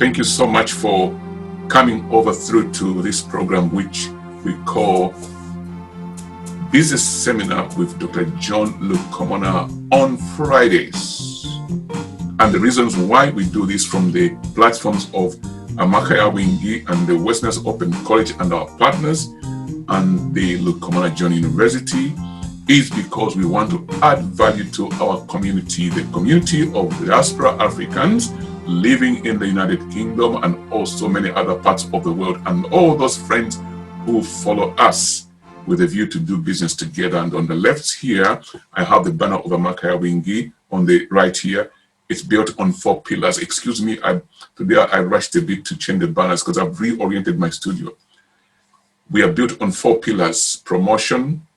Thank you so much for coming over through to this program, which we call Business Seminar with Dr. John Lukomona on Fridays. And the reasons why we do this from the platforms of Amakaya Wingi and the Westerners Open College and our partners and the Lukomona John University is because we want to add value to our community, the community of diaspora Africans living in the United Kingdom and also many other parts of the world, and all those friends who follow us with a view to do business together. And on the left here, I have the banner of Amakaya Wingi. On the right here, it's built on 4 pillars. Excuse me, today I rushed a bit to change the banners because I've reoriented my studio. We are built on 4 pillars: promotion,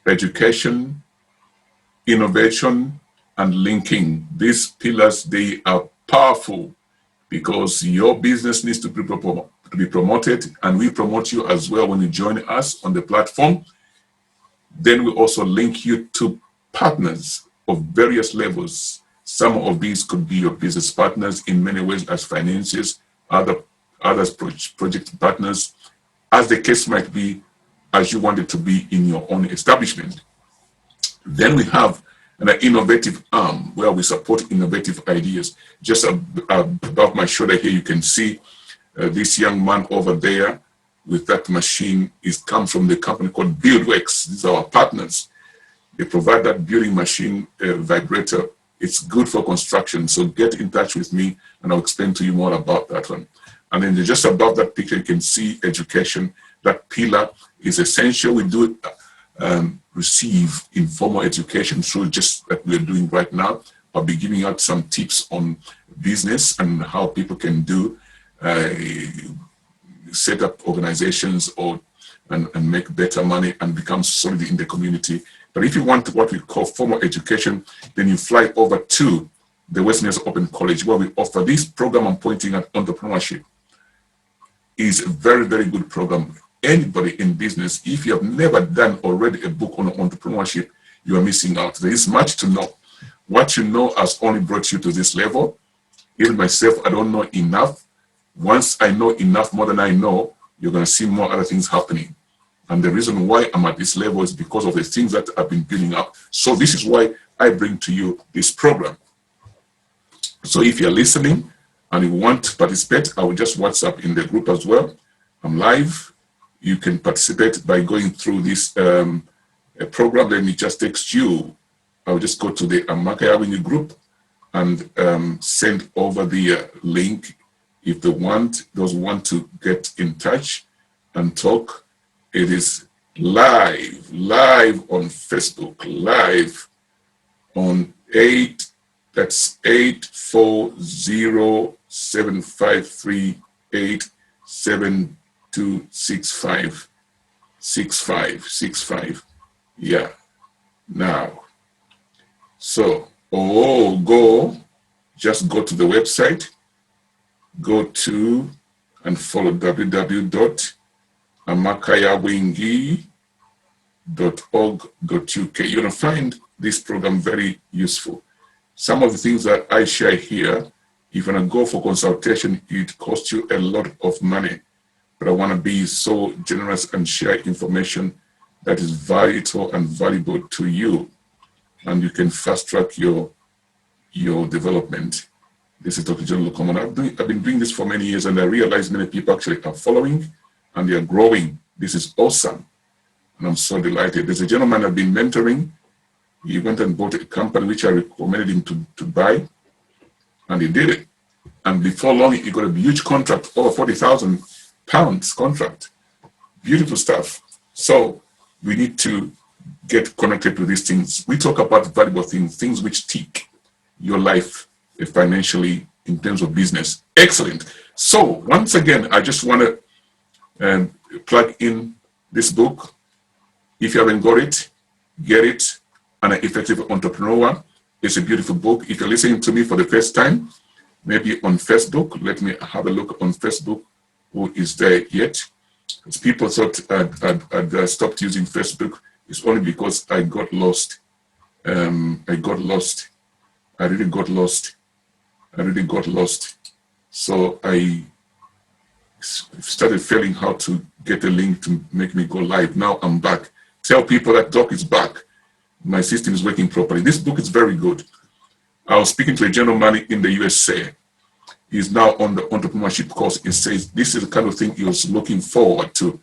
education, innovation, and linking. These pillars, they are powerful because your business needs to be promoted, and we promote you as well when you join us on the platform. Then we also link you to partners of various levels. Some of these could be your business partners in many ways as financiers, others project partners, as the case might be, as you want it to be in your own establishment. Then we have an innovative arm where we support innovative ideas. Just above my shoulder here, you can see this young man over there with that machine comes from the company called BuildWorks. These are our partners. They provide that building machine vibrator. It's good for construction, so get in touch with me and I'll explain to you more about that one. And then just above that picture, you can see education. That pillar is essential. We do receive informal education through just that we're doing right now. I'll be giving out some tips on business and how people can do set up organizations and make better money and become solid in the community. But if you want what we call formal education, then you fly over to the Westerners Open College, where we offer this program I'm pointing at, entrepreneurship. Is a very, very good program. Anybody in business, if you have never done already a book on entrepreneurship, you are missing out. There is much to know. What you know has only brought you to this level. Even myself, I don't know enough. Once I know enough, more than I know, you're going to see more other things happening. And the reason why I'm at this level is because of the things that I've been building up. So this is why I bring to you this program. So if you're listening and you want to participate, I will just WhatsApp in the group as well. I'm live. You can participate by going through this program. Let me just text you. I'll just go to the Amakaya Wingi group and send over the link. If those want to get in touch and talk, it is live on Facebook, live on 840-738-7265. Yeah. Now, so just go to the website, go to and follow www.amakayawingi.org.uk. You're going to find this program very useful. Some of the things that I share here, if you're going to go for consultation, it costs you a lot of money. But I want to be so generous and share information that is vital and valuable to you. And you can fast track your development. This is Dr. John Lukomona. I've been doing this for many years, and I realize many people actually are following and they are growing. This is awesome. And I'm so delighted. There's a gentleman I've been mentoring. He went and bought a company which I recommended him to buy, and he did it. And before long, he got a huge contract, over £40,000 contract. Beautiful stuff. So we need to get connected to these things. We talk about valuable things which tick your life financially in terms of business. Excellent. So once again, I just want to plug in this book. If you haven't got it, get it. An Effective Entrepreneur. It's a beautiful book. If you're listening to me for the first time, maybe on Facebook, let me have a look on Facebook. Who is there yet? Because people thought I'd stopped using Facebook. It's only because I got lost. I really got lost. So I started failing how to get a link to make me go live. Now I'm back. Tell people that Doc is back. My system is working properly. This book is very good. I was speaking to a gentleman in the USA. He's now on the entrepreneurship course. He says this is the kind of thing he was looking forward to.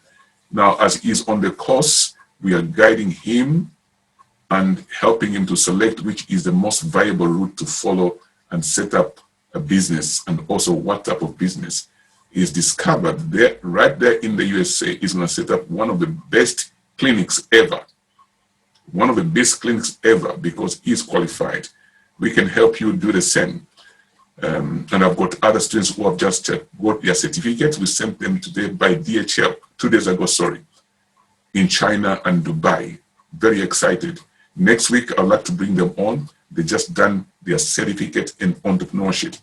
Now, as he's on the course, we are guiding him and helping him to select which is the most viable route to follow and set up a business, and also what type of business. He's discovered there, right there in the USA, he's going to set up one of the best clinics ever. One of the best clinics ever, because he's qualified. We can help you do the same. And I've got other students who have just got their certificates. We sent them today by DHL, 2 days ago, sorry, in China and Dubai. Very excited. Next week, I'd like to bring them on. They just done their certificate in entrepreneurship.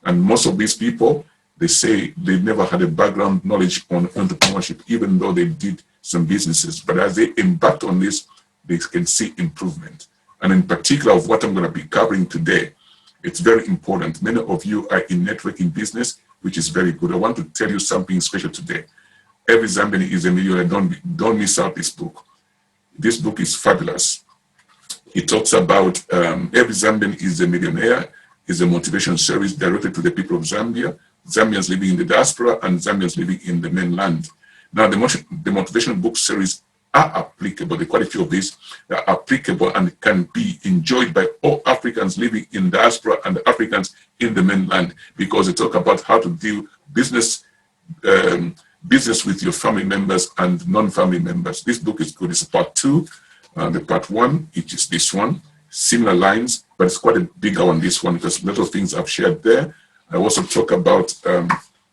And most of these people, they say they never had a background knowledge on entrepreneurship, even though they did some businesses. But as they embarked on this, they can see improvement. And in particular of what I'm going to be covering today, it's very important. Many of you are in networking business, which is very good. I want to tell you something special today. Every Zambian is a millionaire. Don't miss out this book. This book is fabulous. It talks about every Zambian is a millionaire. It's a motivation series directed to the people of Zambia, Zambians living in the diaspora and Zambians living in the mainland. Now, the motivational book series are applicable. The quality of these are applicable and can be enjoyed by all Africans living in diaspora and Africans in the mainland, because they talk about how to do business with your family members and non-family members. This book is good. It's part 2. The part 1, which is this one, similar lines, but it's quite a bigger one, this one, because a lot of things I've shared there. I also talk about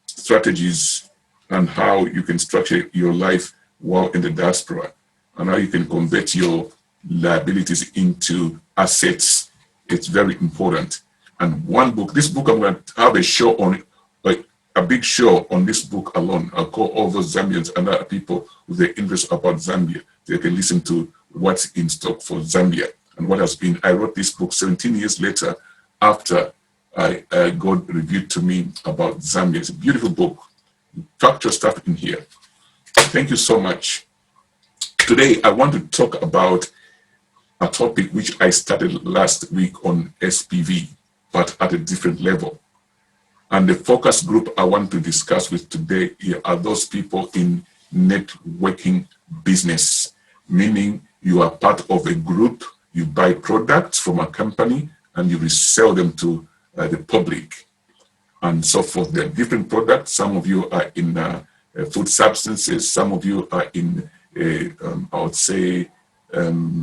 strategies and how you can structure your life while in the diaspora, and how you can convert your liabilities into assets. It's very important. And one book, this book, I'm going to have a show on, like a big show on this book alone. I'll call all those Zambians and other people with their interest about Zambia. They can listen to what's in stock for Zambia and what has been. I wrote this book 17 years later after God revealed to me about Zambia. It's a beautiful book. Factual stuff in here. Thank you so much. Today, I want to talk about a topic which I started last week on SPV, but at a different level. And the focus group I want to discuss with today are those people in networking business, meaning you are part of a group, you buy products from a company, and you resell them to the public, and so forth. There are different products. Some of you are in food substances. Some of you are in, I would say,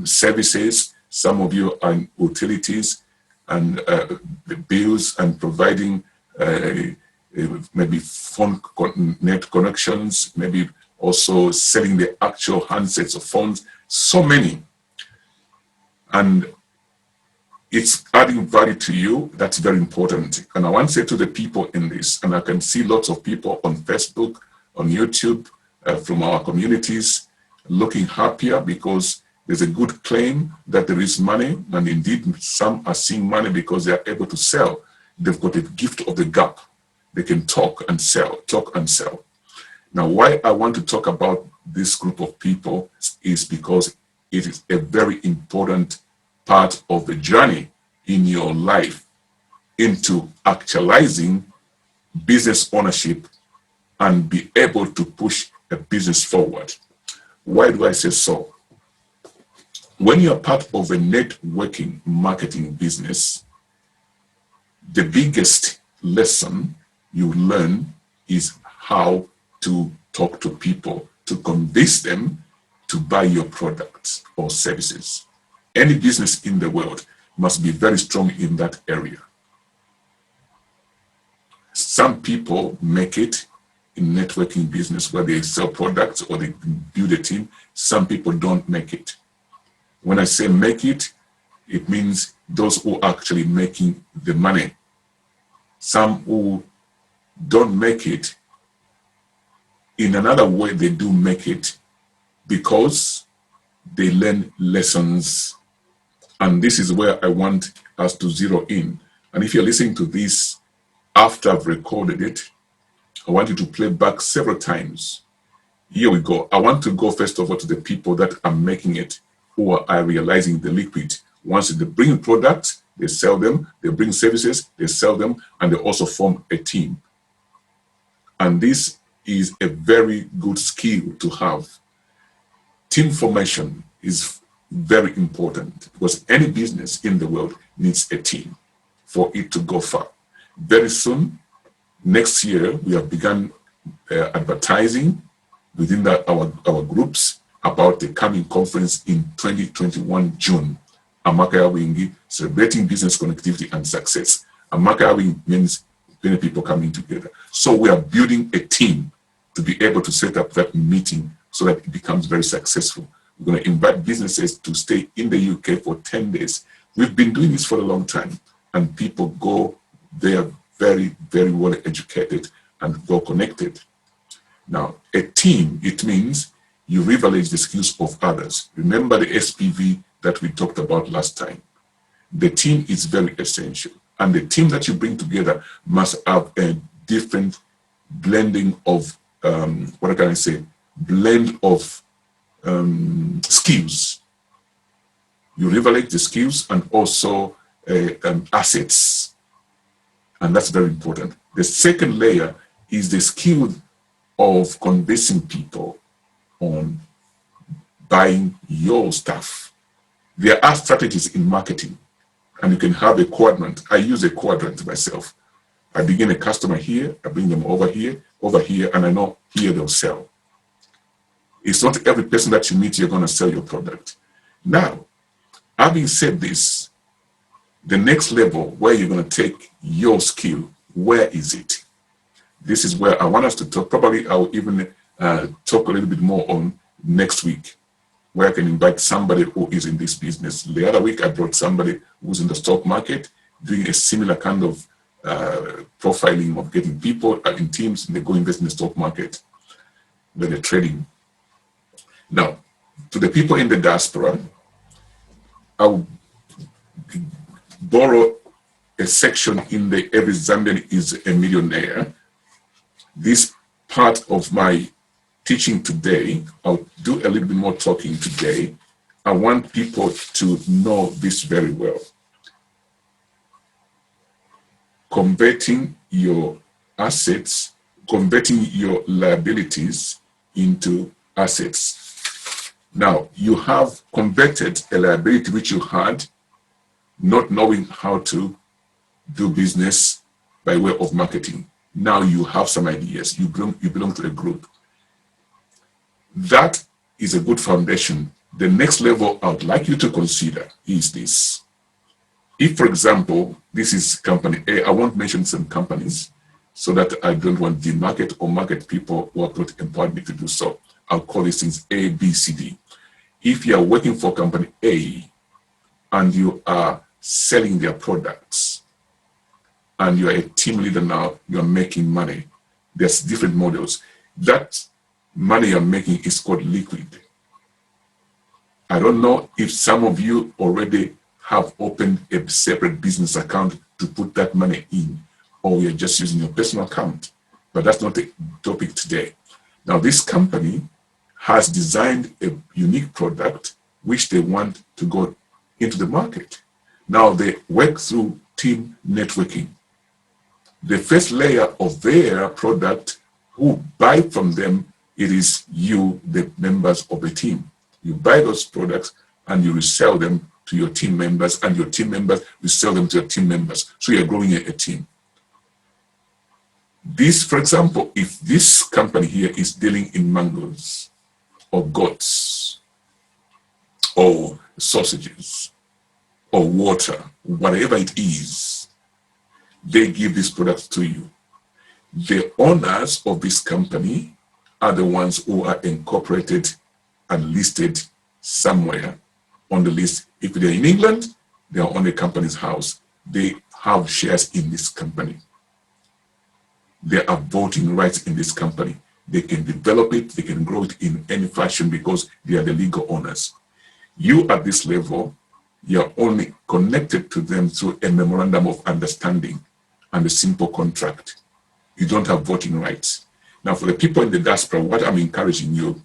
services. Some of you are in utilities and the bills and providing maybe phone net connections, maybe also selling the actual handsets of phones. So many. And it's adding value to you. That's very important. And I want to say to the people in this, and I can see lots of people on Facebook, on YouTube, from our communities, looking happier because there's a good claim that there is money. And indeed, some are seeing money because they are able to sell. They've got a gift of the gap. They can talk and sell. Now, why I want to talk about this group of people is because it is a very important part of the journey in your life into actualizing business ownership and be able to push a business forward. Why do I say so? When you're part of a networking marketing business, the biggest lesson you learn is how to talk to people, to convince them to buy your products or services. Any business in the world must be very strong in that area. Some people make it in networking business where they sell products or they build a team. Some people don't make it. When I say make it, it means those who are actually making the money. Some who don't make it, in another way they do make it because they learn lessons. And this is where I want us to zero in. And if you're listening to this after I've recorded it, I want you to play back several times. Here we go. I want to go first of all to the people that are making it, who are realizing the liquid. Once they bring products, they sell them, they bring services, they sell them, and they also form a team. And this is a very good skill to have. Team formation is very important because any business in the world needs a team for it to go far. Very soon, next year, we have begun advertising within our groups about the coming conference in 2021 June, Amakaya Wingi, Celebrating Business Connectivity and Success. Amakaya Wingi means many people coming together. So we are building a team to be able to set up that meeting so that it becomes very successful. We're going to invite businesses to stay in the UK for 10 days. We've been doing this for a long time, and people go there very, very well educated and well connected. Now, a team, it means you leverage the skills of others. Remember the SPV that we talked about last time. The team is very essential. And the team that you bring together must have a different blending of, what can I say, blend of skills. You leverage the skills and also assets. And that's very important. The second layer is the skill of convincing people on buying your stuff. There are strategies in marketing, and you can have a quadrant. I use a quadrant myself. I begin a customer here, I bring them over here, and I know here they'll sell. It's not every person that you meet you're going to sell your product. Now, having said this, the next level where you're going to take your skill, where is it? This is where I want us to talk. Probably I'll even talk a little bit more on next week, where I can invite somebody who is in this business. The other week, I brought somebody who's in the stock market, doing a similar kind of profiling of getting people in teams, and they go invest in the stock market, then they're trading. Now, to the people in the diaspora, I'll borrow a section in the Every Zambian is a Millionaire. This part of my teaching today, I'll do a little bit more talking today. I want people to know this very well. Converting your assets, converting your liabilities into assets. Now, you have converted a liability which you had, not knowing how to do business by way of marketing. Now you have some ideas. You belong to a group. That is a good foundation. The next level I would like you to consider is this. If, for example, this is company A, I won't mention some companies so that I don't want to demarket or market people who have not empowered me to do so. I'll call these things A, B, C, D. If you are working for company A and you are selling their products and you are a team leader now, you are making money. There's different models. That money you're making is called liquid. I don't know if some of you already have opened a separate business account to put that money in, or you're just using your personal account. But that's not the topic today. Now, this company has designed a unique product which they want to go into the market. Now, they work through team networking. The first layer of their product, who buy from them, it is you, the members of the team. You buy those products and you resell them to your team members, and your team members resell them to your team members. So you're growing a team. This, for example, if this company here is dealing in mangoes or goats or sausages or water, whatever it is, they give these products to you. The owners of this company are the ones who are incorporated and listed somewhere on the list. If they're in England, they are on the company's house. They have shares in this company. They have voting rights in this company. They can develop it, they can grow it in any fashion because they are the legal owners. You at this level, you're only connected to them through a memorandum of understanding. and a simple contract. You don't have voting rights. Now, for the people in the diaspora, what I'm encouraging you,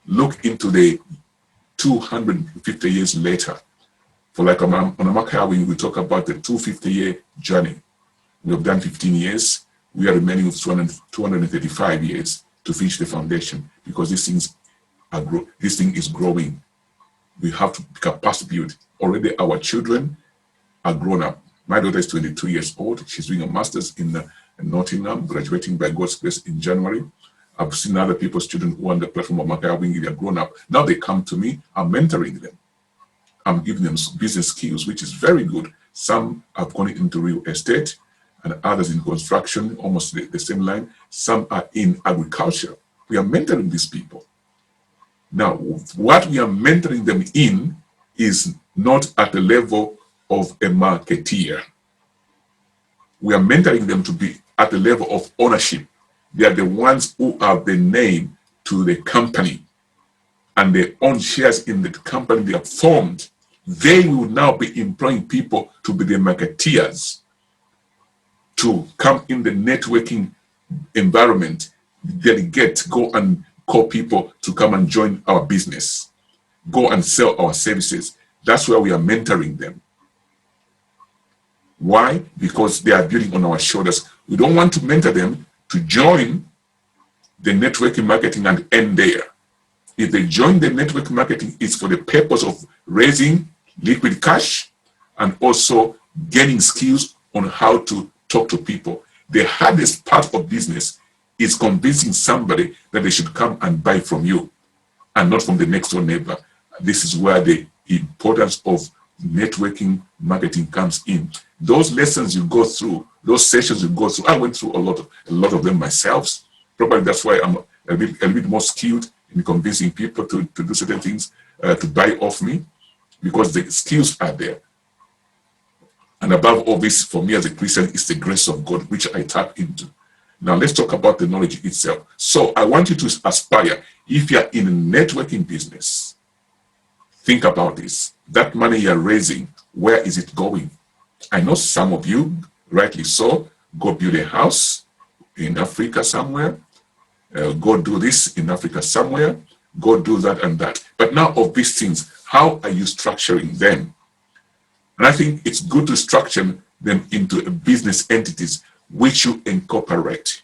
look into the 250 years later. For like on Amakawin, we talk about the 250-year journey. We have done 15 years. We are remaining with 235 years to finish the foundation, because this thing is growing. We have to capacity build. Already our children are grown up. My daughter is 22 years old. She's doing a master's in Nottingham, graduating by God's grace in January. I've seen other people's children who are on the platform of Makaya Wing, they're grown up. Now they come to me, I'm mentoring them. I'm giving them business skills, which is very good. Some have gone into real estate and others in construction, almost the same line. Some are in agriculture. We are mentoring these people. Now, what we are mentoring them in is not at the level of a marketeer. We are mentoring them to be at the level of ownership. They are the ones who have the name to the company, and they own shares in the company they have formed. They will now be employing people to be the marketeers, to come in the networking environment, delegate, go and call people to come and join our business, go and sell our services. That's where we are mentoring them. Why? Because they are building on our shoulders. We don't want to mentor them to join the networking marketing and end there. If they join the network marketing, it's for the purpose of raising liquid cash and also gaining skills on how to talk to people. The hardest part of business is convincing somebody that they should come and buy from you and not from the next door neighbor. This is where the importance of networking marketing comes in. Those lessons you go through, those sessions you go through, I went through a lot of them myself. Probably that's why I'm a bit more skilled in convincing people to do certain things, to buy off me, because the skills are there. And above all this, for me as a Christian, it's the grace of God, which I tap into. Now let's talk about the knowledge itself. So I want you to aspire. If you're in a networking business, think about this. That money you're raising, where is it going? I know some of you, rightly so, go build a house in Africa somewhere, go do this in Africa somewhere, go do that and that. But now of these things, how are you structuring them? And I think it's good to structure them into business entities which you incorporate.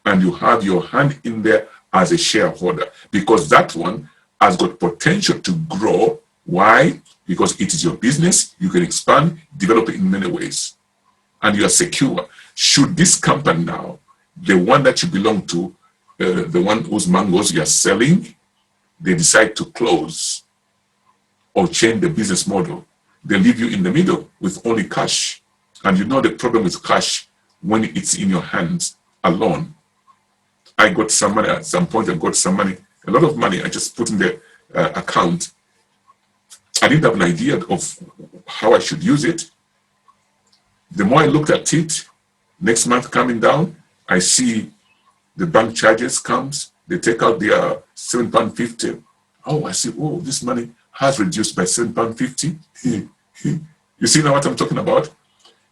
And you have your hand in there as a shareholder, because that one has got potential to grow. Why? Because it is your business, you can expand, develop it in many ways, and you are secure. Should this company now, the one that you belong to, the one whose mangoes you are selling, they decide to close or change the business model, they leave you in the middle with only cash. And you know the problem with cash when it's in your hands alone. I got some money at some point, I got some money, a lot of money, I just put in the account. I didn't have an idea of how I should use it. The more I looked at it, next month coming down, I see the bank charges comes, they take out their £7.50. Oh, I see, oh, this money has reduced by £7.50. You see now what I'm talking about?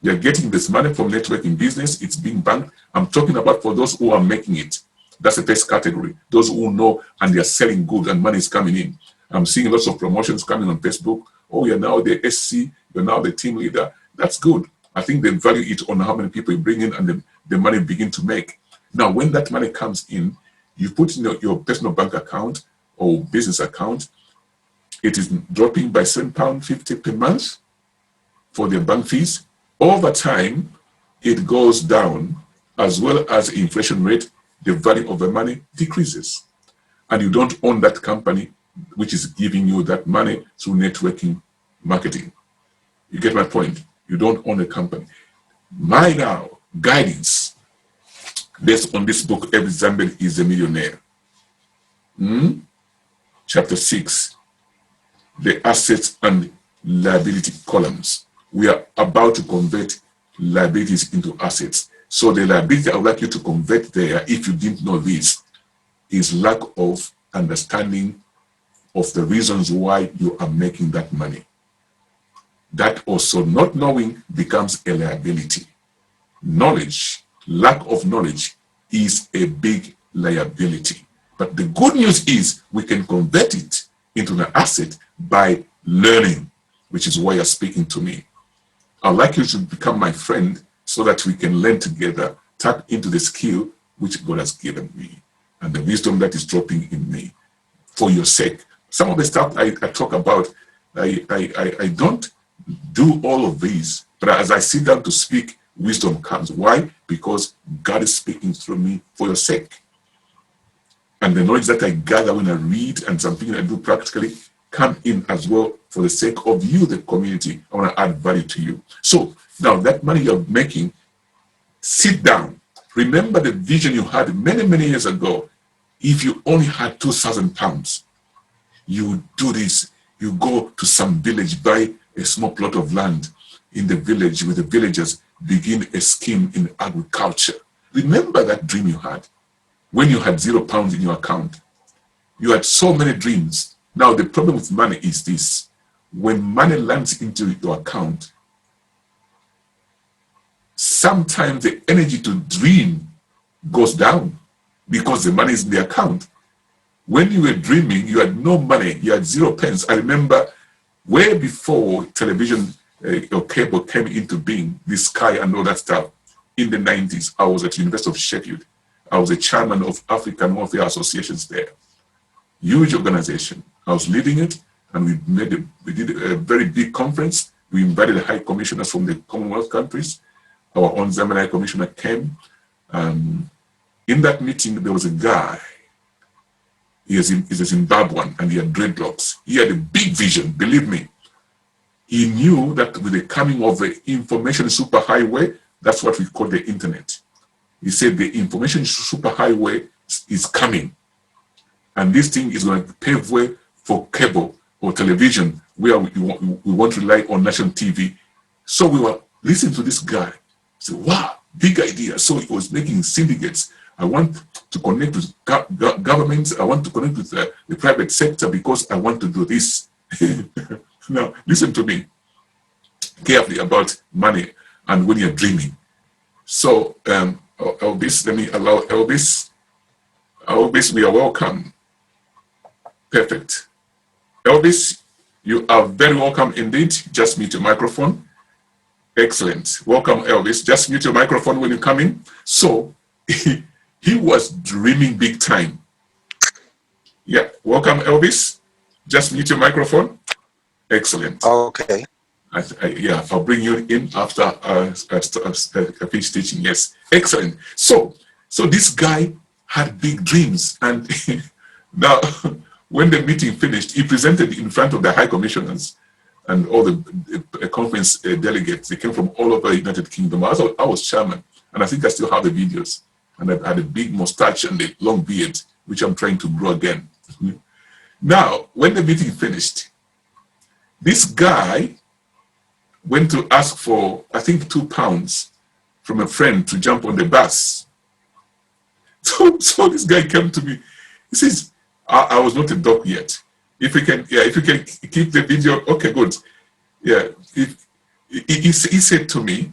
You're getting this money from networking business, it's being banked. I'm talking about for those who are making it. That's the first category. Those who know and they're selling good and money is coming in. I'm seeing lots of promotions coming on Facebook. Oh, you're now the SC, you're now the team leader. That's good. I think they value it on how many people you bring in and the money begin to make. Now, when that money comes in, you put in your personal bank account or business account, it is dropping by £7.50 per month for their bank fees. Over time, it goes down, as well as inflation rate, the value of the money decreases. And you don't own that company which is giving you that money through networking marketing. You get my point? You don't own a company. My now guidance, based on this book, Every Zambian is a Millionaire. Chapter 6, the assets and liability columns. We are about to convert liabilities into assets. So the liability I would like you to convert there, if you didn't know this, is lack of understanding of the reasons why you are making that money. That also not knowing becomes a liability. knowledge, lack of knowledge is a big liability. But the good news is we can convert it into an asset by learning, which is why you're speaking to me. I'd like you to become my friend so that we can learn together, tap into the skill which God has given me and the wisdom that is dropping in me for your sake. Some of the stuff I talk about, I don't do all of these, but as I sit down to speak, wisdom comes. Why? Because God is speaking through me for your sake. And the knowledge that I gather when I read and something I do practically come in as well for the sake of you, the community. I want to add value to you. So now that money you're making, sit down. Remember the vision you had many, many years ago. If you only had 2,000 pounds, you would do this. You go to some village, buy a small plot of land in the village with the villagers, begin a scheme in agriculture. Remember that dream you had when you had £0 in your account. You had so many dreams. Now the problem with money is this. When money lands into your account, sometimes the energy to dream goes down because the money is in the account. When you were dreaming, you had no money, you had 0 pence. I remember way before television or cable came into being, the Sky and all that stuff, in the 90s, I was at the University of Sheffield. I was a chairman of African Welfare Associations there. Huge organization. I was leading it, and we did a very big conference. We invited the high commissioners from the Commonwealth countries. Our own Zambian commissioner came. In that meeting, there was a guy. He's a Zimbabwean, and he had dreadlocks. He had a big vision, believe me. He knew that with the coming of the information superhighway, that's what we call the internet. He said the information superhighway is coming. And this thing is going to pave way for cable or television, where we want to rely on national TV. So we were listening to this guy. Said, wow, big idea. So he was making syndicates. I want to connect with governments. I want to connect with the private sector because I want to do this. Now, listen to me carefully about money and when you're dreaming. So, Elvis, let me allow Elvis. Elvis, we are welcome. Perfect. Elvis, you are very welcome indeed. Just mute your microphone. Excellent. Welcome, Elvis. Just mute your microphone when you come in. So, he was dreaming big time. Yeah. Welcome, Elvis. Just mute your microphone. Excellent. Okay. Yeah, I'll bring you in after I finish teaching. Yes. Excellent. So this guy had big dreams, and now when the meeting finished, he presented in front of the high commissioners and all the conference delegates. They came from all over the United Kingdom. I was chairman, and I think I still have the videos. And I had a big mustache and a long beard, which I'm trying to grow again. Now, when the meeting finished, this guy went to ask for, I think, £2 from a friend to jump on the bus. So this guy came to me. He says, I was not a doc yet. If you can keep the video, okay, good. Yeah. He said to me,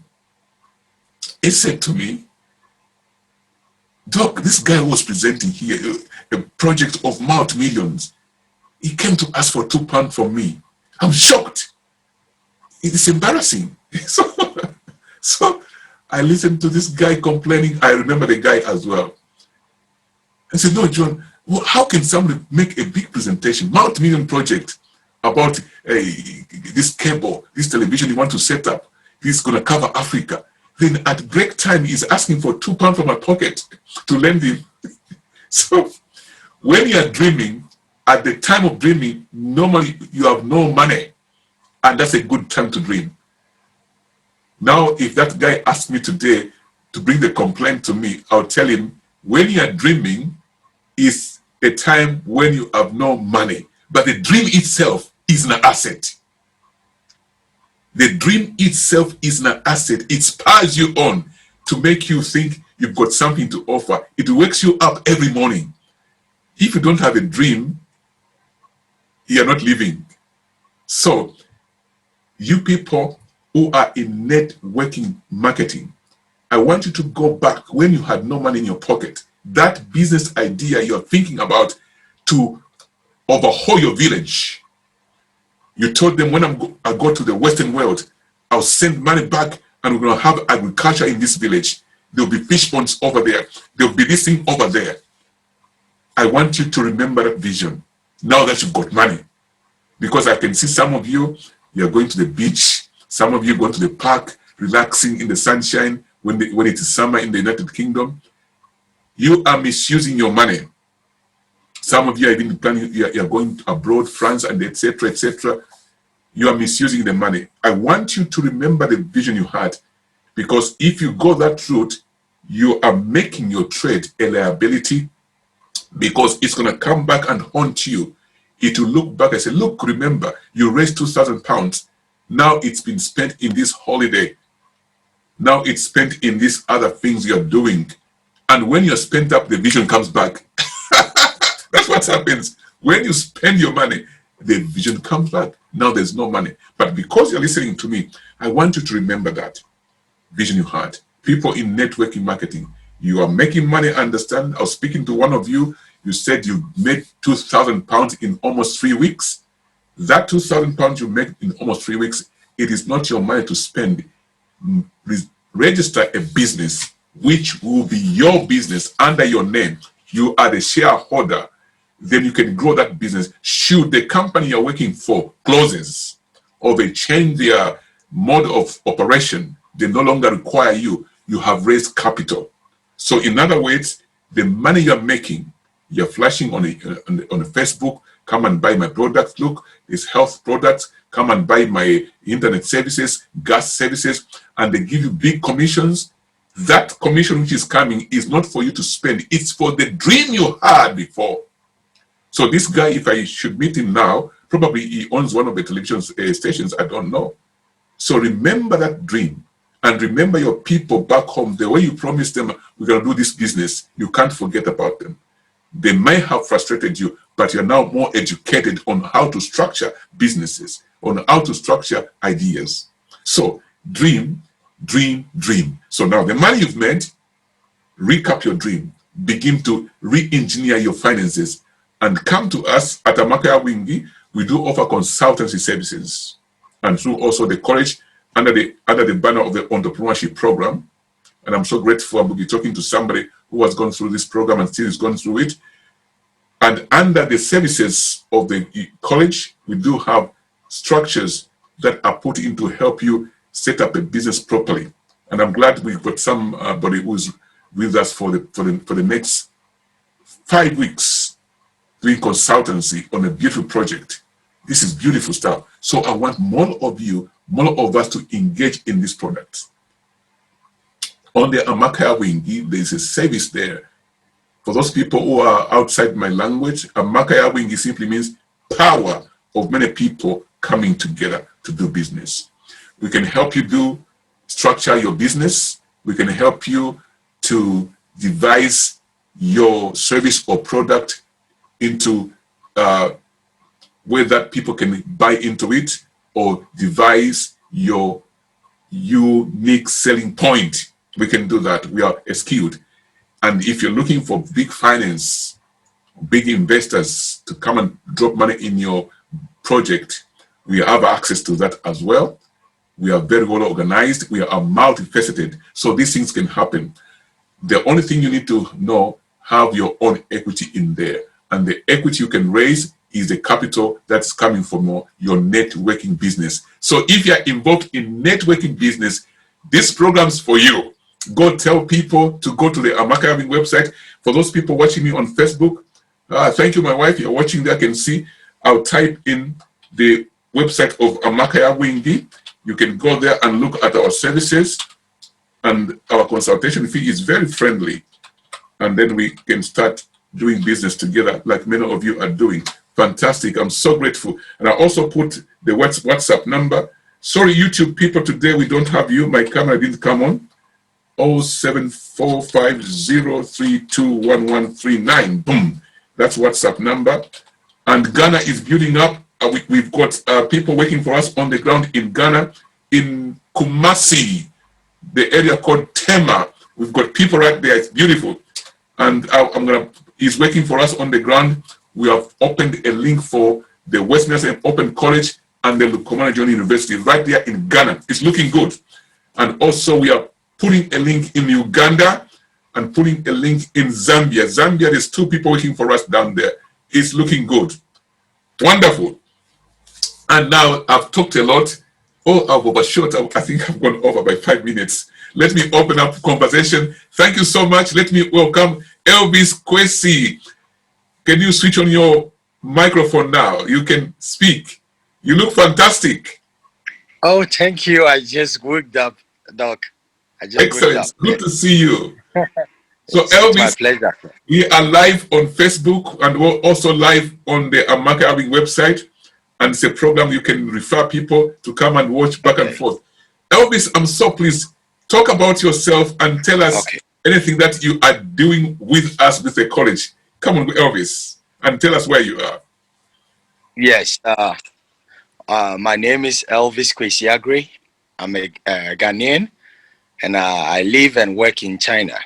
Doc, this guy was presenting here a project of multi-millions. He came to ask for £2 from me. I'm shocked. It is embarrassing. So I listened to this guy complaining. I remember the guy as well. I said, no, John, how can somebody make a big presentation, multi-million project about this cable, this television you want to set up? He's going to cover Africa. Then at break time, he's asking for £2 from my pocket to lend him. So when you're dreaming, at the time of dreaming, normally you have no money. And that's a good time to dream. Now, if that guy asked me today to bring the complaint to me, I'll tell him, when you're dreaming is a time when you have no money. But the dream itself is an asset. The dream itself is an asset. It spurs you on to make you think you've got something to offer. It wakes you up every morning. If you don't have a dream, you're not living. So, you people who are in networking marketing, I want you to go back when you had no money in your pocket. That business idea you're thinking about to overhaul your village. You told them, when I go to the Western world, I'll send money back and we're going to have agriculture in this village. There'll be fish ponds over there. There'll be this thing over there. I want you to remember that vision now that you've got money. Because I can see some of you, you're going to the beach. Some of you going to the park, relaxing in the sunshine when it is summer in the United Kingdom. You are misusing your money. Some of you are even planning, you're going abroad, France, and etc., etc. You are misusing the money. I want you to remember the vision you had, because if you go that route, you are making your trade a liability, because it's going to come back and haunt you. It will look back and say, look, remember, you raised £2,000. Now it's been spent in this holiday. Now it's spent in these other things you're doing. And when you're spent up, the vision comes back. That's what happens. When you spend your money, the vision comes back. Now there's no money. But because you're listening to me, I want you to remember that vision you had. People in networking marketing, you are making money, understand? I was speaking to one of you. You said you made £2,000 in almost 3 weeks. That £2,000 you make in almost 3 weeks, it is not your money to spend. Register a business which will be your business under your name. You are the shareholder. Then you can grow that business. Should the company you're working for closes or they change their mode of operation, they no longer require you. You have raised capital. So in other words, the money you're making, you're flashing on Facebook, come and buy my products. Look, it's health products. Come and buy my internet services, gas services, and they give you big commissions. That commission which is coming is not for you to spend. It's for the dream you had before. So this guy, if I should meet him now, probably he owns one of the television stations. I don't know. So remember that dream. And remember your people back home. The way you promised them, we're going to do this business, you can't forget about them. They may have frustrated you, but you're now more educated on how to structure businesses, on how to structure ideas. So dream, dream, dream. So now the money you've made, recap your dream. Begin to re-engineer your finances and come to us at Amakaya Wingi. We do offer consultancy services. And through also the college under the banner of the entrepreneurship program. And I'm so grateful I will be talking to somebody who has gone through this program and still is going through it. And under the services of the college, we do have structures that are put in to help you set up a business properly. And I'm glad we've got somebody who's with us for the next 5 weeks doing consultancy on a beautiful project. This is beautiful stuff. So I want more of you, more of us to engage in this product. On the Amakaya Wingi, there's a service there. For those people who are outside my language, Amakaya Wingi simply means power of many people coming together to do business. We can help you structure your business. We can help you to devise your service or product into where that people can buy into it, or devise your unique selling point. We can do that. We are skilled. And if you're looking for big finance, big investors to come and drop money in your project, we have access to that as well. We are very well organized. We are multifaceted. So these things can happen. The only thing you need to know, have your own equity in there. And the equity you can raise is the capital that's coming from your networking business. So if you're involved in networking business, this program's for you. Go tell people to go to the Amakaya Wingi website. For those people watching me on Facebook, thank you, my wife. You're watching there. I can see. I'll type in the website of Amakaya Wingi. You can go there and look at our services, and our consultation fee is very friendly. And then we can start doing business together like many of you are doing. Fantastic. I'm so grateful. And I also put the WhatsApp number. Sorry, YouTube people, today we don't have you. My camera didn't come on. 07450321139. Boom. That's WhatsApp number. And Ghana is building up. We've got people working for us on the ground in Ghana, in Kumasi, the area called Tema. We've got people right there. It's beautiful. And he's working for us on the ground. We have opened a link for the Westminster Open College and the Lukomona University right there in Ghana. It's looking good. And also we are putting a link in Uganda and putting a link in Zambia. Zambia, there's 2 people working for us down there. It's looking good. Wonderful. And now I've talked a lot. Oh, I've overshot. I think I've gone over by 5 minutes. Let me open up conversation. Thank you so much. Let me welcome Elvis Kwesi. Can you switch on your microphone now? You can speak. You look fantastic. Oh, thank you. I just woke up, Doc. I just Excellent. woke up. Good to see you. So It's Elvis, my pleasure. we are live on Facebook and we're also live on the Amaka Arabic website. And it's a program you can refer people to come and watch back and forth. Elvis, I'm so pleased. Talk about yourself and tell us anything that you are doing with us with the college. Come on, Elvis, and tell us where you are. Yes. My name is Elvis Kwesi. I'm a Ghanaian, and I live and work in China.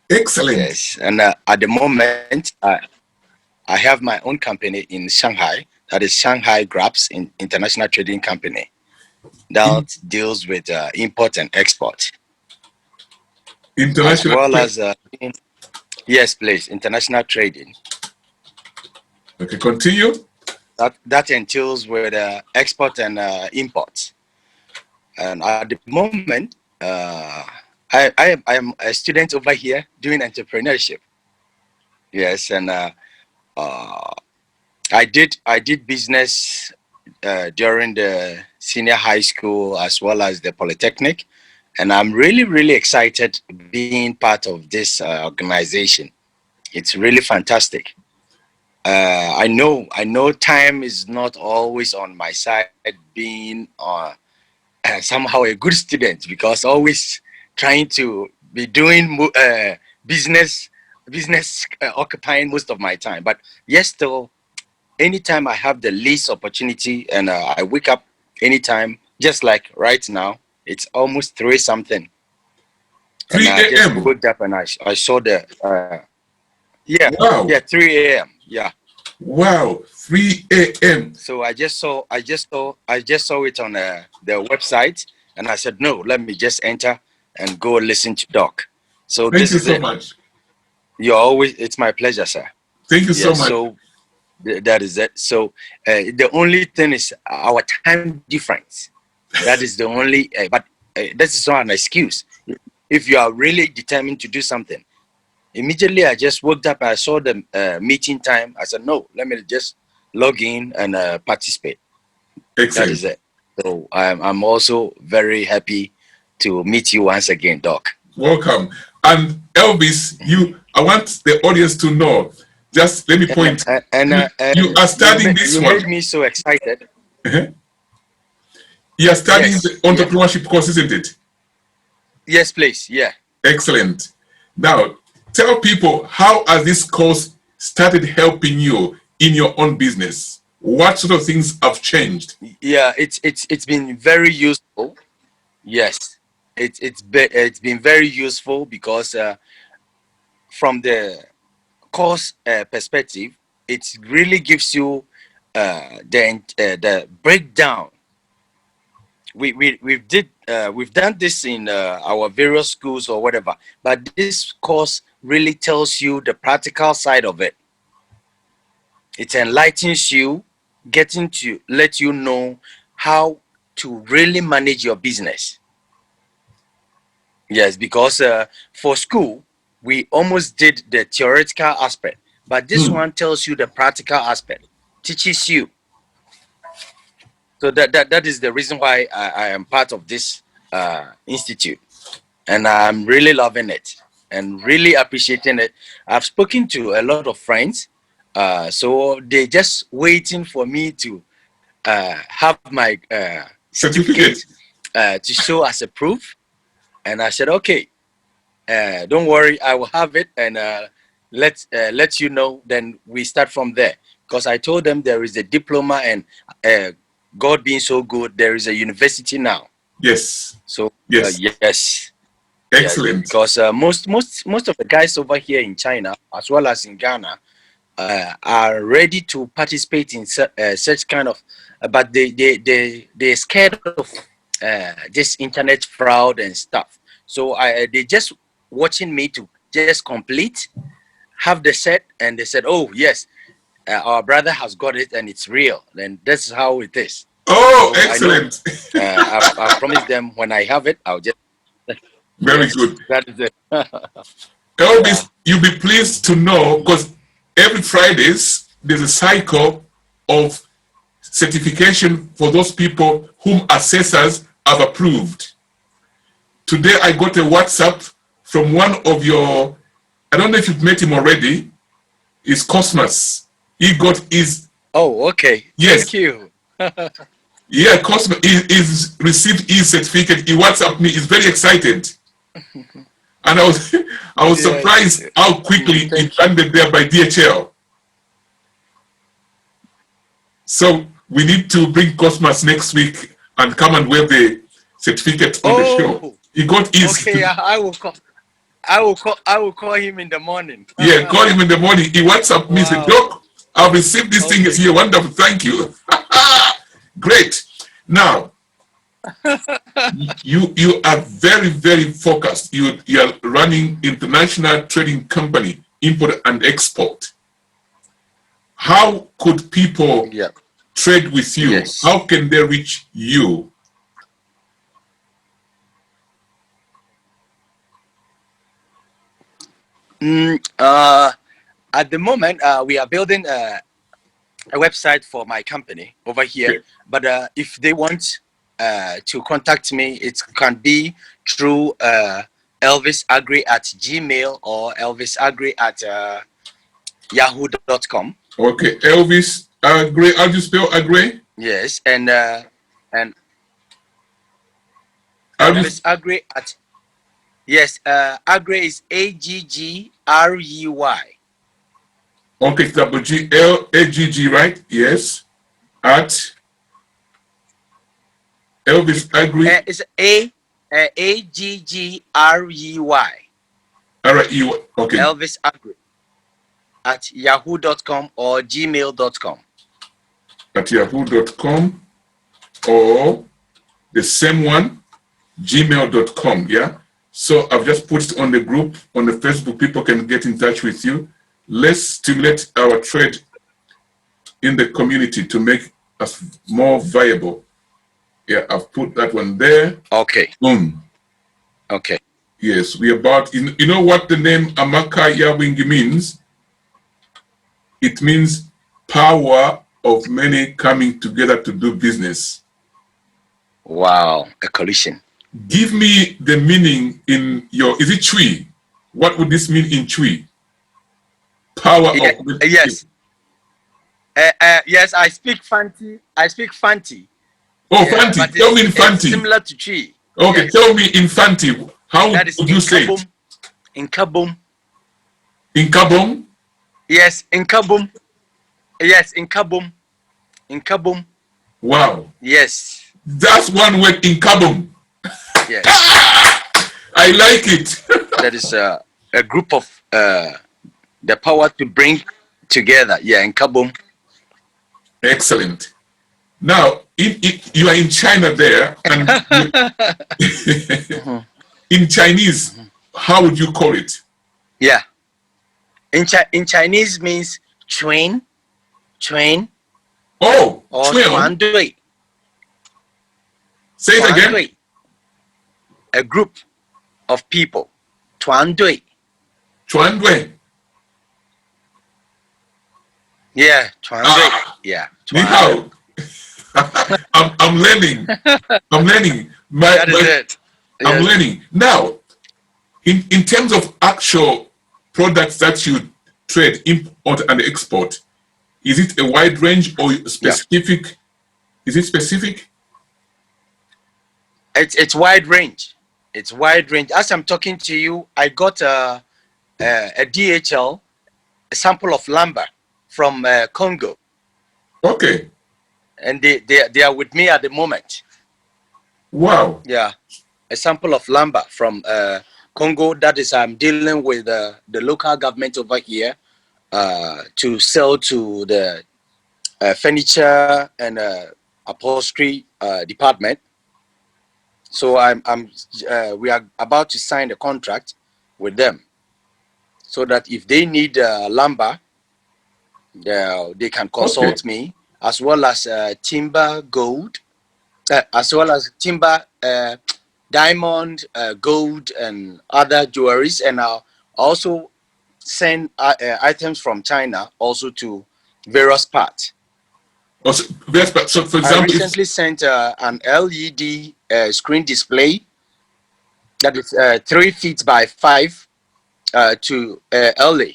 Excellent. Yes. And at the moment, I have my own company in Shanghai. That is Shanghai Grabs International Trading Company. That deals with import and export. International. As well as yes, please, international trading. Okay, continue. That entails with export and import. And at the moment, I am a student over here doing entrepreneurship. Yes, and I did business during the senior high school as well as the polytechnic, and I'm really excited being part of this organization. It's really fantastic. I know time is not always on my side, being somehow a good student, because always trying to be doing business occupying most of my time. But yes, still, anytime I have the least opportunity and I wake up anytime, just like right now, it's almost 3 something. 3 and I just a.m. woke up and I saw the 3 a.m. Yeah. Wow, 3 a.m. So I just saw it on the website, and I said, no, let me just enter and go listen to Doc. So Thank this you is so it. much. It's my pleasure, sir. Thank you so much. So that is it. So the only thing is our time difference. That is the only, but that is not an excuse. If you are really determined to do something, immediately I just woke up. I saw the meeting time. I said, no, let me just log in and participate. Excellent. That is it. So I'm also very happy to meet you once again, Doc. Welcome. And Elvis, I want the audience to know. Just let me point. You are studying this one. You made me so excited. You are studying the entrepreneurship course, isn't it? Yes, please. Yeah. Excellent. Now, tell people, how has this course started helping you in your own business? What sort of things have changed? Yeah, it's been very useful. Yes, it's been very useful because from the course perspective, it really gives you the breakdown. We've done this in our various schools or whatever, but this course really tells you the practical side of it. It enlightens you, getting to let you know how to really manage your business. Yes, because for school, we almost did the theoretical aspect, but this one tells you the practical aspect, teaches you. So that is the reason why I am part of this institute, and I'm really loving it and really appreciating it. I've spoken to a lot of friends, so they just waiting for me to have my certificate to show as a proof. And I said, okay, don't worry, I will have it, and let you know. Then we start from there, because I told them there is a diploma, and God being so good, there is a university now. Yes. So yes. Yes. Excellent. Because most of the guys over here in China, as well as in Ghana, are ready to participate in such kind of, but they're scared of this internet fraud and stuff. So they just watching me to just complete, have the set, and they said, "Oh yes, our brother has got it, and it's real." And that's how it is. Oh, So excellent. I know. I promised them when I have it, I'll just. Very Yes, good. that is it. Elvis, you'll be pleased to know because every Fridays there's a cycle of certification for those people whom assessors have approved. Today I got a WhatsApp from one of your, I don't know if you've met him already, is Cosmos. He got his. Oh, okay. Yes. Thank you. Yeah, Cosmos is received his certificate. He WhatsApped me. He's very excited. And I was Yes. surprised how quickly it landed there by DHL. So we need to bring Cosmos next week and come and wear the certificate on the show. He got his. Okay, I will call. I will call him in the morning. Yeah, call him in the morning. He WhatsApp me, said, Wow. "Doc, I've received this thing. It's here. Wonderful. Thank you." Great. Now, you are very, very focused. You are running international trading company, import and export. How could people trade with you? Yes. How can they reach you? At the moment, we are building a website for my company over here. Okay. But if they want to contact me, it can be through elvisagri@gmail or elvisagri@yahoo.com. Okay, Elvis Agri. How do you spell Agri? Yes, and Elvis Agri at yes, Agri is AGGREY. Okay, it's WGLAGG, right? Yes. At Elvis Agri. It's AGGREY. R-E-Y. Okay. Elvis Agri at yahoo.com or gmail.com. At yahoo.com or the same one, gmail.com. Yeah. So I've just put it on the group on the Facebook. People can get in touch with you. Let's stimulate our trade in the community to make us more viable. Yeah, I've put that one there. Okay. Boom. Okay. Yes, we about, you know what the name Amaka Yawingi means? It means power of many coming together to do business. Wow, a collision. Give me the meaning in your, is it Chui? What would this mean in Chui? Power of many. Yes. Yes, I speak Fanti. Oh, Fanti. Tell me in Fanti. Similar to Chui. Okay, yes. Tell me in Fanti. How would you say it? In Kaboom. In Kaboom? Yes, in Kaboom. Yes, in Kaboom. In Kaboom. Wow. Yes. That's one word, in Kaboom. Yes. I like it. That is a group of the power to bring together. Yeah, in Kaboom. Excellent. Now, you are in China there, and in Chinese, how would you call it? Yeah. In Chinese means train. Oh, or train. Dui. Say it again. Dui. A group of people. Dui. Dui. Yeah, Dui. Yeah. Ni hao. I'm learning. I'm learning. That is it. I'm learning. Now, in terms of actual products that you trade, import and export, is it a wide range or specific? Yeah. Is it specific? It's wide range. It's wide range. As I'm talking to you, I got a DHL, a sample of lumber from Congo. Okay. And they are with me at the moment. Wow. Yeah, a sample of lumber from Congo. That is, I'm dealing with the local government over here to sell to the furniture and upholstery department. So we are about to sign a contract with them, so that if they need lumber, they can consult me, as well as timber, gold, as well as timber, diamond, gold, and other jewelries. And I'll also send items from China also to various parts. Also, so for I example, recently sent an LED screen display that is 3 feet by 5 to LA.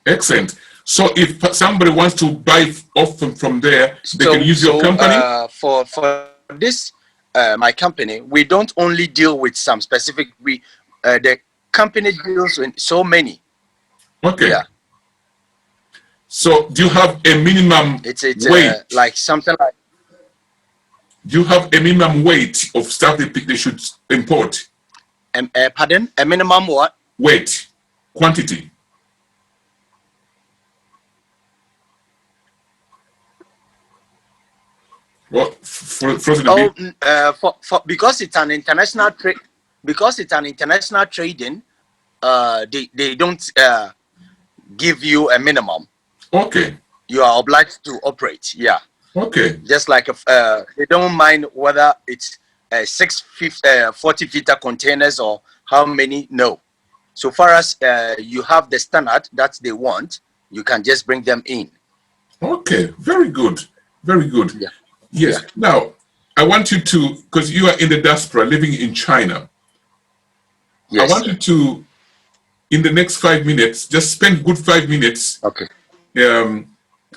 excellent. So if somebody wants to buy off from there, they can use your company? For this, my company, we don't only deal with some specific, the company deals with so many. Okay. Yeah. So do you have a minimum It's weight? like something like, Do you have a minimum weight of stuff they should import? pardon, a minimum what? Weight, quantity. Well, frozen a bit. For because it's an international trade, because it's an international trading, they don't give you a minimum. Okay. You are obliged to operate. Yeah. Okay. Just like they don't mind whether it's 40 feet containers or how many. No. So far as you have the standard that they want, you can just bring them in. Okay. Very good. Very good. Yeah. Yes. Yeah. Now, I want you to, because you are in the diaspora living in China, I Yes. want you to, in the next 5 minutes, just spend good 5 minutes Okay.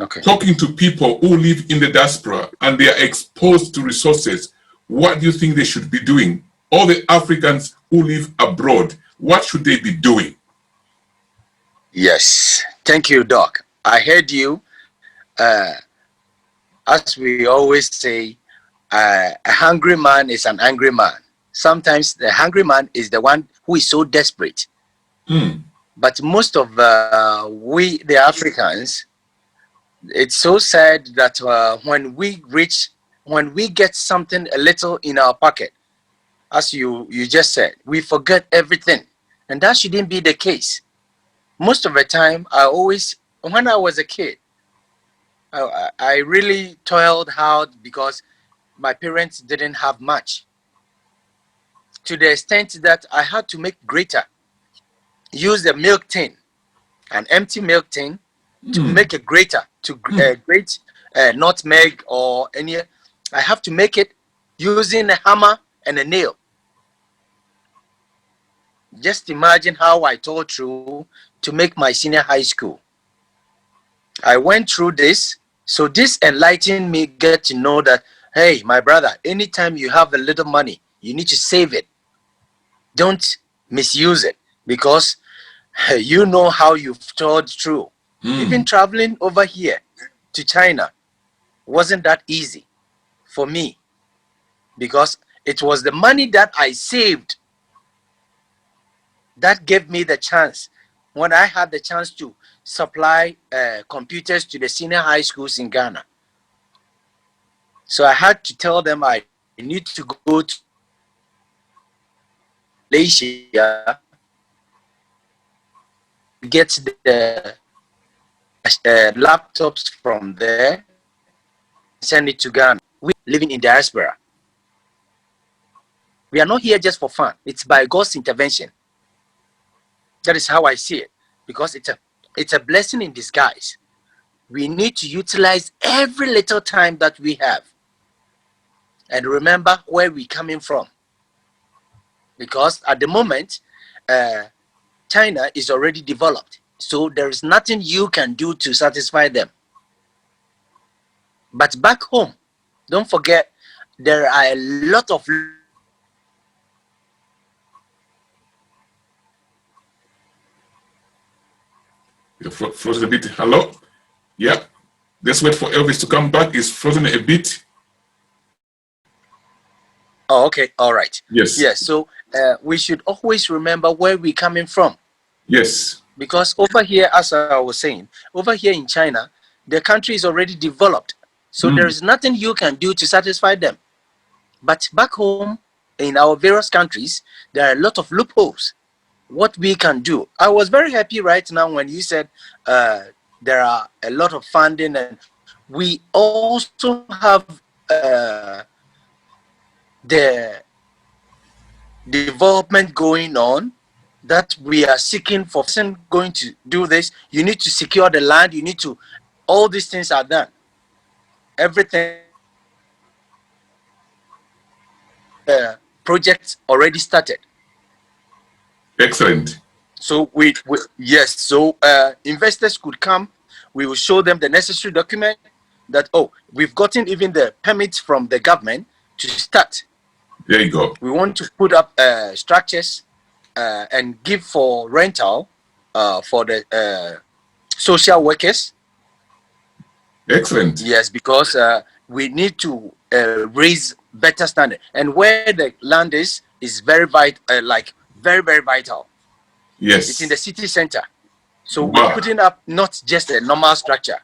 Okay. talking to people who live in the diaspora and they are exposed to resources. What do you think they should be doing? All the Africans who live abroad, what should they be doing? Yes. Thank you, Doc. I heard you. As we always say, a hungry man is an angry man. Sometimes the hungry man is the one who is so desperate. But most of we, the Africans, it's so sad that when we get something a little in our pocket, as you just said, we forget everything. And that shouldn't be the case. Most of the time, when I was a kid, I really toiled hard because my parents didn't have much, to the extent that I had to make greater, use the milk tin, an empty milk tin, to make a grater, to grate nutmeg or any. I have to make it using a hammer and a nail. Just imagine how I toiled through to make my senior high school. I went through this, so this enlightened me, get to know that, hey, my brother, anytime you have a little money, you need to save it. Don't misuse it, because you know how you've toiled through. Even traveling over here to China wasn't that easy for me, because it was the money that I saved that gave me the chance. When I had the chance to supply computers to the senior high schools in Ghana, so I had to tell them I need to go to Malaysia to get the laptops from there and send it to Ghana. We living in diaspora. We are not here just for fun. It's by God's intervention. That is how I see it, because it's a blessing in disguise. We need to utilize every little time that we have and remember where we're coming from. Because at the moment, China is already developed. So there is nothing you can do to satisfy them. But back home, don't forget, there are a lot of You're frozen a bit. Hello? Yeah. Let's wait for Elvis to come back. He's frozen a bit. Oh, okay, all right. Yes. Yes, so we should always remember where we're coming from. Yes. Because over here, as I was saying, over here in China, the country is already developed. So there Mm. is nothing you can do to satisfy them. But back home in our various countries, there are a lot of loopholes. What we can do. I was very happy right now when you said there are a lot of funding, and we also have the development going on that we are seeking for. Person going to do this, you need to secure the land, you need to, all these things are done. Everything projects already started. Excellent. So we yes, so investors could come. We will show them the necessary document that, oh, we've gotten even the permits from the government to start. There you go. We want to put up structures and give for rental for the social workers. Excellent. Yes, because we need to raise better standard. And where the land is very vital, like very very vital. It's in Yes. the city center. So we're Wow. putting up not just a normal structure,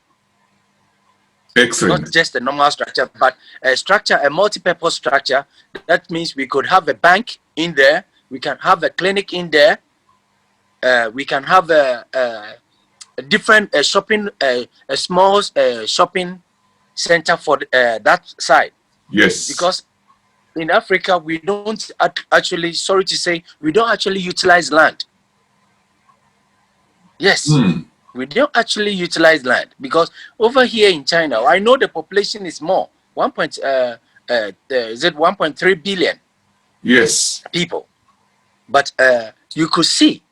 not Excellent. just a normal structure, but a structure, a multi-purpose structure. That means we could have a bank in there, we can have a clinic in there, we can have a different shopping, a small shopping center for that side. Yes. Because in Africa, we don't actually, sorry to say, we don't actually utilize land. Yes. Mm. We don't actually utilize land because over here in China, I know the population is more. Is it 1.3 billion Yes. people? But you could see,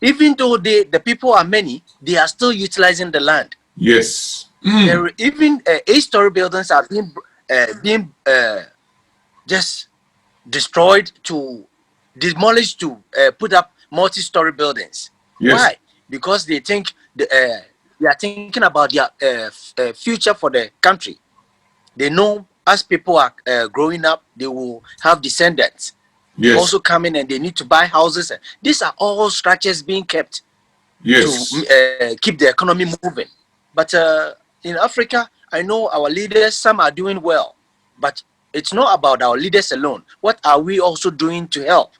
even though the people are many, they are still utilizing the land. Yes. There are even 8-story buildings are being just destroyed to demolished to put up multi-story buildings. Yes. Why? Because they think they are thinking about their future for the country. They know as people are growing up, they will have descendants. They Yes. also come in and they need to buy houses. These are all structures being kept to Yes. keep the economy moving. But in Africa, I know our leaders, some are doing well, but it's not about our leaders alone. What are we also doing to help?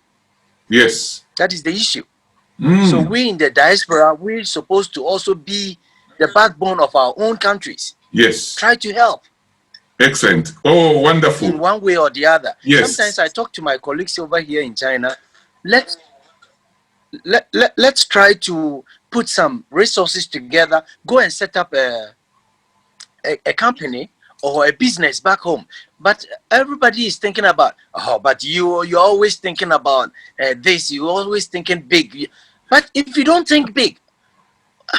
Yes. That is the issue. So we in the diaspora, we're supposed to also be the backbone of our own countries. Yes. Try to help Excellent. Oh, in wonderful. one way or the other. Yes. Sometimes I talk to my colleagues over here in China. Let's let's try to put some resources together. Go and set up a company or a business back home. But everybody is thinking about, oh, but you're always thinking about this. You're always thinking big. But if you don't think big,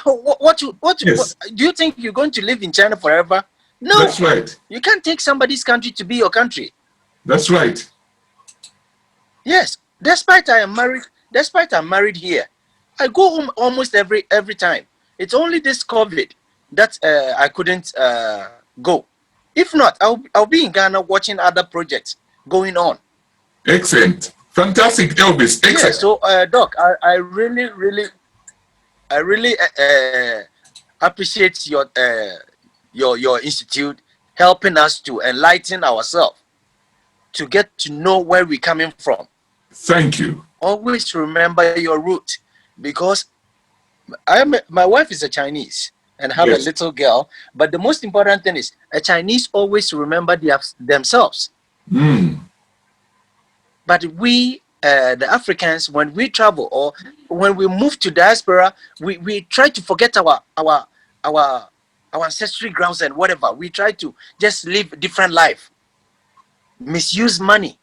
what Yes. do you think you're going to live in China forever? That's No, right. you can't take somebody's country to be your country. That's right. Yes, despite I'm married here, I go home almost every time. It's only this COVID that I couldn't go. If not, I'll be in Ghana watching other projects going on. Excellent. Fantastic, Elvis. Yeah. Excellent. So, Doc, I really appreciate your institute helping us to enlighten ourselves, to get to know where we're coming from. Thank you. Always remember your root, because my wife is a Chinese and have a Yes. little girl. But the most important thing is a Chinese always remember themselves. But we, the Africans, when we travel or when we move to diaspora, we try to forget our ancestry grounds and whatever. We try to just live a different life, misuse money.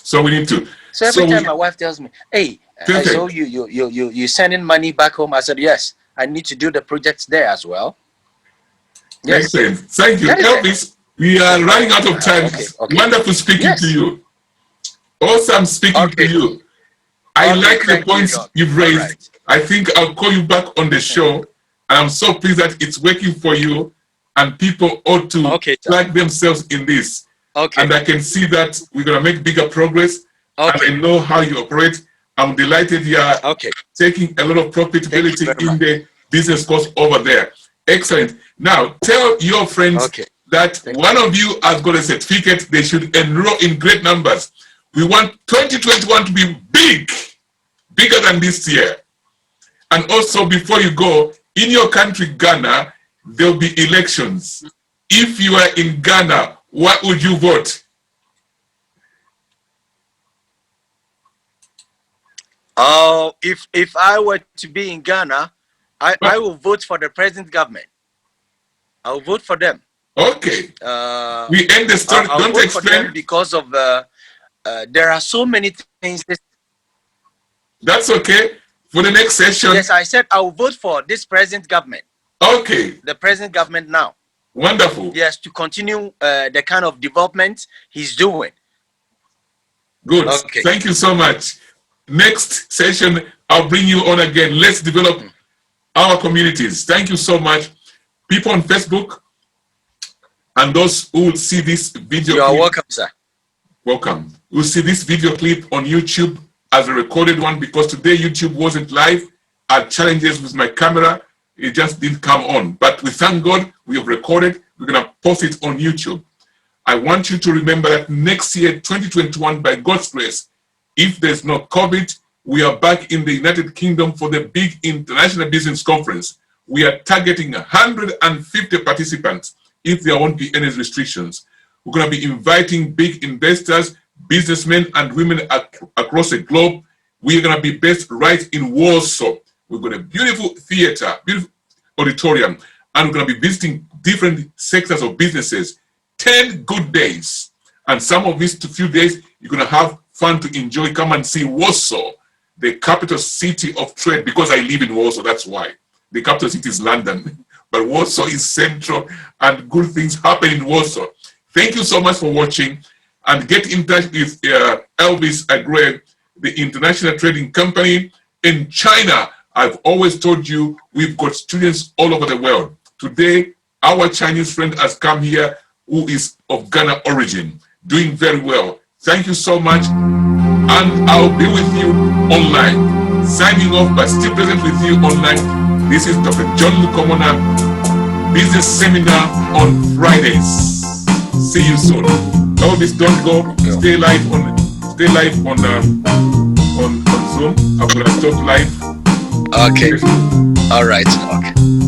So we need to. So every time my wife tells me, "Hey, I saw you sending money back home," I said, "Yes, I need to do the projects there as well." Yes. Excellent. Thank you, Elvis. We are running out of time. Okay. Wonderful speaking Yes. to you. Awesome speaking to you. I like the points you've raised. Right. I think I'll call you back on the show. And I'm so pleased that it's working for you, and people ought to Okay, plug themselves in this. Okay. And I can see that we're going to make bigger progress. Okay. And I know how you operate. I'm delighted you are taking a lot of profitability in the business course over there. Excellent. Now, tell your friends that one of you has got a certificate. They should enroll in great numbers. We want 2021 to be big, bigger than this year. And also, before you go, in your country, Ghana, there'll be elections. If you are in Ghana, what would you vote? If I were to be in Ghana, I will vote for the present government. I will vote for them. Okay. We end the story. I'll Don't vote explain. for them because of there are so many things. That's okay. For the next session. Yes, I said I will vote for this present government. Okay. The present government now. Wonderful. Yes, to continue the kind of development he's doing. Good. Okay. Thank you so much. Next session, I'll bring you on again. Let's develop our communities. Thank you so much. People on Facebook and those who will see this video. You are welcome, sir. Welcome. We'll see this video clip on YouTube as a recorded one because today YouTube wasn't live. I had challenges with my camera. It just didn't come on. But we thank God we have recorded. We're going to post it on YouTube. I want you to remember that next year, 2021, by God's grace, if there's no COVID, we are back in the United Kingdom for the big international business conference. We are targeting 150 participants if there won't be any restrictions. We're going to be inviting big investors, businessmen and women across the globe. We are going to be based right in Warsaw. We've got a beautiful theater, beautiful auditorium, and we're going to be visiting different sectors of businesses. 10 good days. And some of these few days, you're going to have fun to enjoy. Come and see Warsaw, the capital city of trade, because I live in Warsaw, that's why. The capital city is London, but Warsaw is central and good things happen in Warsaw. Thank you so much for watching, and get in touch with Elvis Agre, the International Trading Company in China. I've always told you we've got students all over the world. Today, our Chinese friend has come here who is of Ghana origin, doing very well. Thank you so much, and I'll be with you online. Signing off, but still present with you online. This is Dr. John Lukomona, Business Seminar on Fridays. See you soon. Elvis, don't go. Stay live on Zoom. I'm gonna stop live. Okay. All right. Okay.